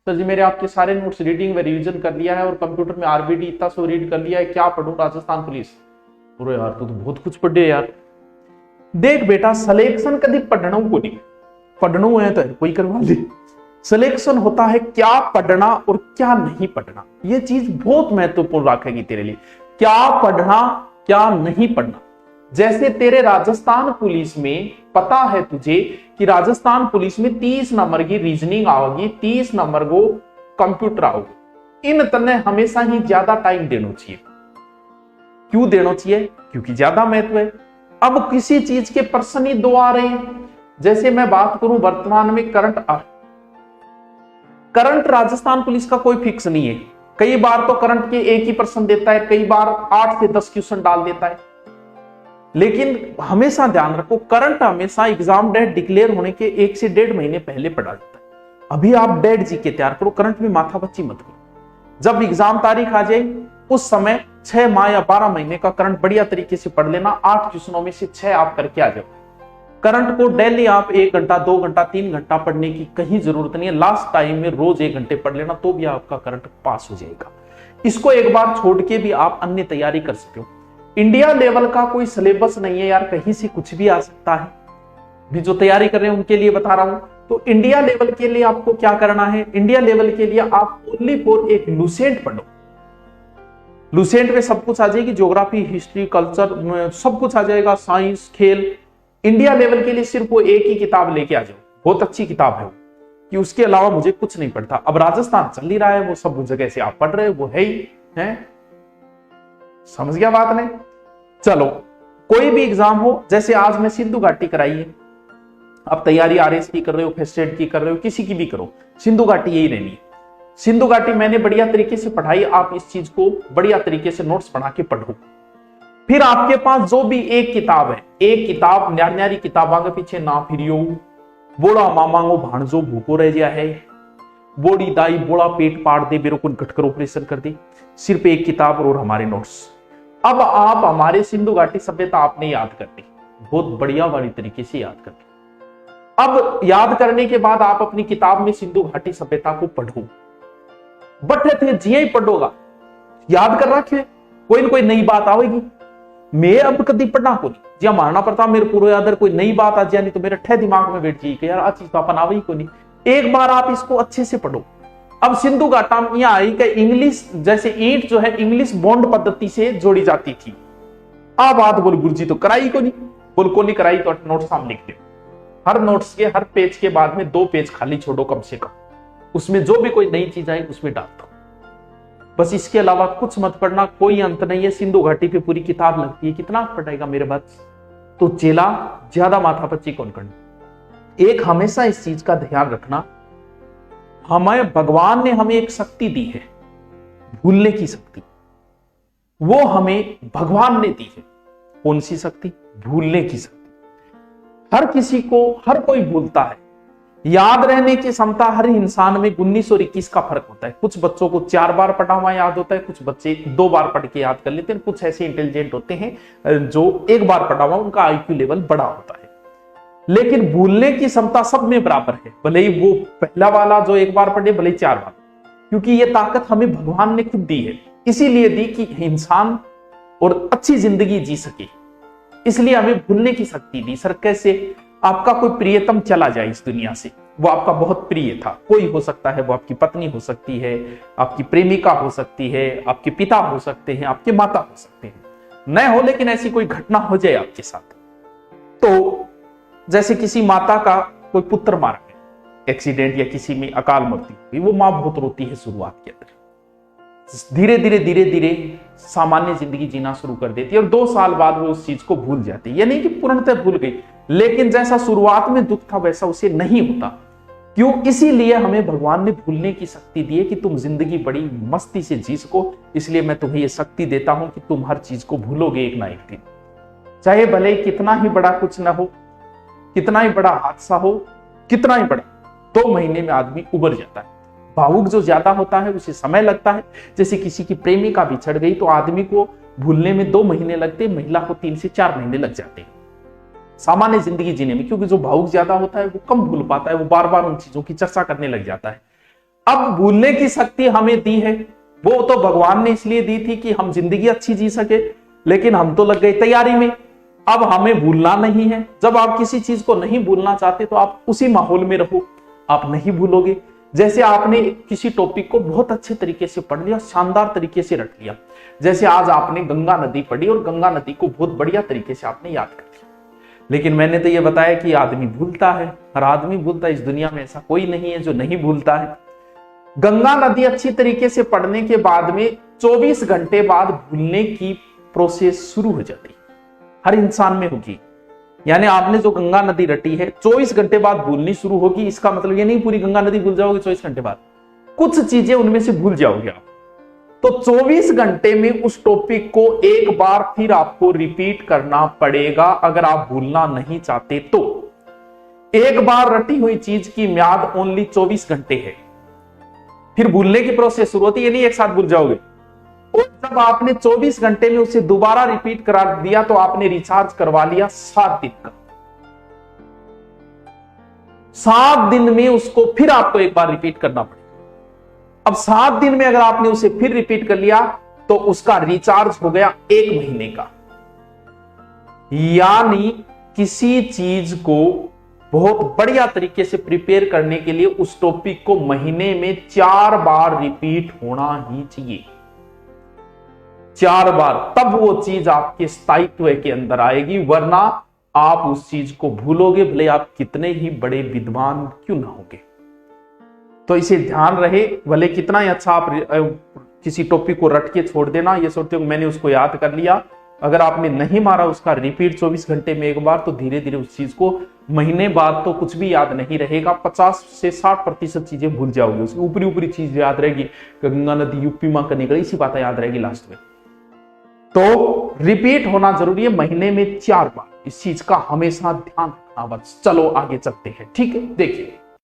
तो जी मेरे आपके सारे नोट्स रीडिंग में रिवीजन कर लिया है और कंप्यूटर में आरबीडी इतना सो रीड कर लिया है, क्या पढ़ूं राजस्थान पुलिस। पूरे यार तू तो बहुत कुछ पढ़े यार। देख बेटा, सिलेक्शन कभी पढ़ना को नहीं, पढ़ना है तो कोई करवा ले। सिलेक्शन होता है क्या पढ़ना और क्या नहीं पढ़ना। ये चीज बहुत महत्वपूर्ण रखेगी तेरे लिए, क्या पढ़ना क्या नहीं पढ़ना। जैसे तेरे राजस्थान पुलिस में पता है तुझे कि राजस्थान पुलिस में 30 नंबर की रीजनिंग आओगी, 30 नंबर को कंप्यूटर आओगे। इन तने हमेशा ही ज्यादा टाइम देना चाहिए। क्यों देना चाहिए? क्योंकि ज्यादा महत्व है। अब किसी चीज के प्रश्न ही दो आ रहे हैं। जैसे मैं बात करूं वर्तमान में करंट राजस्थान पुलिस का कोई फिक्स नहीं है। कई बार तो करंट के एक ही प्रश्न देता है, कई बार 8 से 10 क्वेश्चन डाल देता है। लेकिन हमेशा ध्यान रखो, करंट हमेशा एग्जाम डेट डिक्लेयर होने के 1 से 1.5 महीने पहले पढ़ा जाता है। अभी आप डेट जी के तैयार करो, करंट में माथा बच्ची मत करो। जब एग्जाम तारीख आ जाए उस समय 6 माह या 12 महीने का करंट बढ़िया तरीके से पढ़ लेना। 8 क्वेश्चनों में से 6 आप करके आ जाओ। करंट को डेली आप 1 घंटा 2 घंटा 3 घंटा पढ़ने की कहीं जरूरत नहीं है। लास्ट टाइम में रोज 1 घंटे पढ़ लेना तो भी आपका करंट पास हो जाएगा। इसको एक बार छोड़ के भी आप अन्य तैयारी कर सकते हो। इंडिया लेवल का कोई सिलेबस नहीं है यार, कहीं से कुछ भी आ सकता है। भी जो तैयारी कर रहे हैं उनके लिए बता रहा हूं। तो इंडिया लेवल के लिए आपको क्या करना है, इंडिया लेवल के लिए आप ओनली फॉर एक लुसेंट पढ़ो। लुसेंट में सब कुछ आ जाएगी, ज्योग्राफी हिस्ट्री कल्चर सब कुछ आ जाएगा, साइंस खेल। इंडिया लेवल के लिए सिर्फ वो एक ही किताब लेके आ जाओ, बहुत अच्छी किताब है वो, कि उसके अलावा मुझे कुछ नहीं पढ़ता। अब राजस्थान चल ही रहा है, वो सब जगह से आप पढ़ रहे हो, वो है ही है। समझ गया बात नहीं? चलो, कोई भी एग्जाम हो, जैसे आज मैं सिंधु घाटी कराई है, आप तैयारी आरएस की कर रहे हो, फर्स्ट एड की कर रहे हो, किसी की भी करो, सिंधु घाटी यही रहनी है। सिंधु घाटी मैंने बढ़िया तरीके से पढ़ाई, आप इस चीज को बढ़िया तरीके से नोट्स बना के पढ़ो। फिर आपके पास जो भी एक किताब है, एक किताब न्यारी किताबा के पीछे ना फिरियो। बोला मामांगो भाणजो भूखो रह गया है, बोड़ी दाई बोला पेट पाड़ दे, मेरे को घटकर ऑपरेशन कर दे। सिर्फ एक किताब और हमारे नोट्स। अब आप हमारे सिंधु घाटी सभ्यता आपने याद कर ली, बहुत बढ़िया वाली तरीके से याद कर ली। अब याद करने के बाद आप अपनी किताब में सिंधु घाटी सभ्यता को पढ़ो। बट थे जिये ही पढ़ोगा, याद कर रखे, कोई ना कोई नई बात आएगी। मैं अब कभी पढ़ना को नहीं, जी मारना पड़ता मेरे पूरा याद, कोई नई बात आ जाए नहीं तो मेरे ठे दिमाग में बैठ जाएगी यार, आज चीज तो अपन आवे को नहीं। एक बार आप इसको अच्छे से पढ़ो। अब सिंधु घाटा में यह आई कि इंग्लिश, जैसे ईंट जो है इंग्लिश बॉन्ड पद्धति से जोड़ी जाती थी। अब बात बोल गुरुजी तो कराई को नहीं, बोल को नहीं कराई तो नोट सामने लिख दो। हर नोट्स के हर पेज के बाद में 2 पेज खाली छोड़ो कम से कम, उसमें जो भी कोई नई चीज आई उसमें डाल दो। बस इसके अलावा कुछ मत पढ़ना, कोई अंत नहीं है। सिंधु घाटी पे पूरी किताब लगती है, कितना पढ़ेगा मेरे बात। तो चेला ज्यादा माथापच्ची कौन करना। एक हमेशा इस चीज का ध्यान रखना, हमें भगवान ने हमें एक शक्ति दी है, भूलने की शक्ति। वो हमें भगवान ने दी है। कौन सी शक्ति? भूलने की शक्ति। हर किसी को, हर कोई भूलता है। याद रहने की क्षमता हर इंसान में 19 और 21 का फर्क होता है। कुछ बच्चों को 4 बार पढ़ा हुआ याद होता है, कुछ बच्चे 2 बार पढ़ के याद कर लेते हैं। कुछ ऐसे इंटेलिजेंट होते हैं जो 1 बार पढ़ा हुआ उनका आईक्यू लेवल बड़ा होता है। लेकिन भूलने की क्षमता सब में बराबर है, भले ही वो पहला वाला जो 1 बार पढ़े, भले ही 4 बार, क्योंकि ये ताकत हमें भगवान ने खुद दी है। इसीलिए दी कि इंसान और अच्छी जिंदगी जी सके, इसलिए हमें भूलने की शक्ति दी। सर कैसे? आपका कोई प्रियतम चला जाए इस दुनिया से, वो आपका बहुत प्रिय था, कोई हो सकता है, वो आपकी पत्नी हो सकती है, आपकी प्रेमिका हो सकती है, आपके पिता हो सकते हैं, आपके माता हो सकते हैं, न हो, लेकिन ऐसी कोई घटना हो जाए आपके साथ। तो जैसे किसी माता का कोई पुत्र मारा गया एक्सीडेंट या किसी में अकाल मृत्यु हुई, वो मां बहुत रोती है शुरुआत के अंदर। धीरे धीरे सामान्य जिंदगी जीना शुरू कर देती है और 2 साल बाद वो उस चीज को भूल जाती है। ये नहीं कि पूर्णतः भूल गई, लेकिन जैसा शुरुआत में दुख था वैसा उसे नहीं होता। क्यों? इसीलिए हमें भगवान ने भूलने की शक्ति दी है कि तुम जिंदगी बड़ी मस्ती से जी सको। इसलिए मैं तुम्हें यह शक्ति देता हूं कि तुम हर चीज को भूलोगे एक ना एक दिन, चाहे भले कितना ही बड़ा कुछ ना हो, कितना ही बड़ा हादसा हो, कितना ही बड़ा। 2 महीने में आदमी उबर जाता है। भावुक जो ज्यादा होता है उसे समय लगता है। जैसे किसी की प्रेमिका बिछड़ गई तो आदमी को भूलने में 2 महीने लगते, महिला को 3 से 4 महीने लग जाते हैं सामान्य जिंदगी जीने में। क्योंकि जो भावुक ज्यादा होता है वो कम भूल पाता है, वो बार बार उन चीजों की चर्चा करने लग जाता है। अब भूलने की शक्ति हमें दी है, वो तो भगवान ने इसलिए दी थी कि हम जिंदगी अच्छी जी सके, लेकिन हम तो लग गए तैयारी में। अब हमें भूलना नहीं है। जब आप किसी चीज को नहीं भूलना चाहते तो आप उसी माहौल में रहो, आप नहीं भूलोगे। जैसे आपने किसी टॉपिक को बहुत अच्छे तरीके से पढ़ लिया, शानदार तरीके से रट लिया, जैसे आज आपने गंगा नदी पढ़ी और गंगा नदी को बहुत बढ़िया तरीके से आपने याद कर लिया। लेकिन मैंने तो ये बताया कि आदमी भूलता है, हर आदमी भूलता है, इस दुनिया में ऐसा कोई नहीं है जो नहीं भूलता है। गंगा नदी अच्छी तरीके से पढ़ने के बाद में 24 घंटे बाद भूलने की प्रोसेस शुरू हो जाती है, हर इंसान में होगी। यानी आपने जो गंगा नदी रटी है 24 घंटे बाद भूलनी शुरू होगी। इसका मतलब ये नहीं पूरी गंगा नदी भूल जाओगे 24 घंटे बाद, कुछ चीजें उनमें से भूल जाओगे आप। तो 24 घंटे में उस टॉपिक को एक बार फिर आपको रिपीट करना पड़ेगा अगर आप भूलना नहीं चाहते तो। एक बार रटी हुई चीज की म्याद ओनली 24 घंटे है, फिर भूलने की प्रोसेस शुरू होती है, नहीं एक साथ भूल जाओगे। और जब आपने 24 घंटे में उसे दोबारा रिपीट करा दिया तो आपने रिचार्ज करवा लिया 7 दिन का। 7 दिन में उसको फिर आपको एक बार रिपीट करना पड़ेगा। अब 7 दिन में अगर आपने उसे फिर रिपीट कर लिया तो उसका रिचार्ज हो गया 1 महीने का। यानी किसी चीज को बहुत बढ़िया तरीके से प्रिपेयर करने के लिए उस टॉपिक को महीने में 4 बार रिपीट होना ही चाहिए, 4 बार, तब वो चीज आपके स्थायित्व के अंदर आएगी, वरना आप उस चीज को भूलोगे, भले आप कितने ही बड़े विद्वान क्यों ना होगे। तो इसे ध्यान रहे, भले कितना ही अच्छा आप किसी टॉपिक को रट के छोड़ देना, ये सोचते हो मैंने उसको याद कर लिया, अगर आपने नहीं मारा उसका रिपीट 24 घंटे में एक बार, तो धीरे धीरे उस चीज को महीने बाद तो कुछ भी याद नहीं रहेगा, 50 से 60% चीजें भूल जाओगे, उसकी ऊपरी ऊपरी चीज याद रहेगी, गंगा नदी यूपी मां का निकली, इसी बात याद रहेगी लास्ट में। तो रिपीट होना जरूरी है, महीने में 4 बार, इस चीज का हमेशा ध्यान रखना। बस चलो आगे चलते हैं, ठीक है। देखिए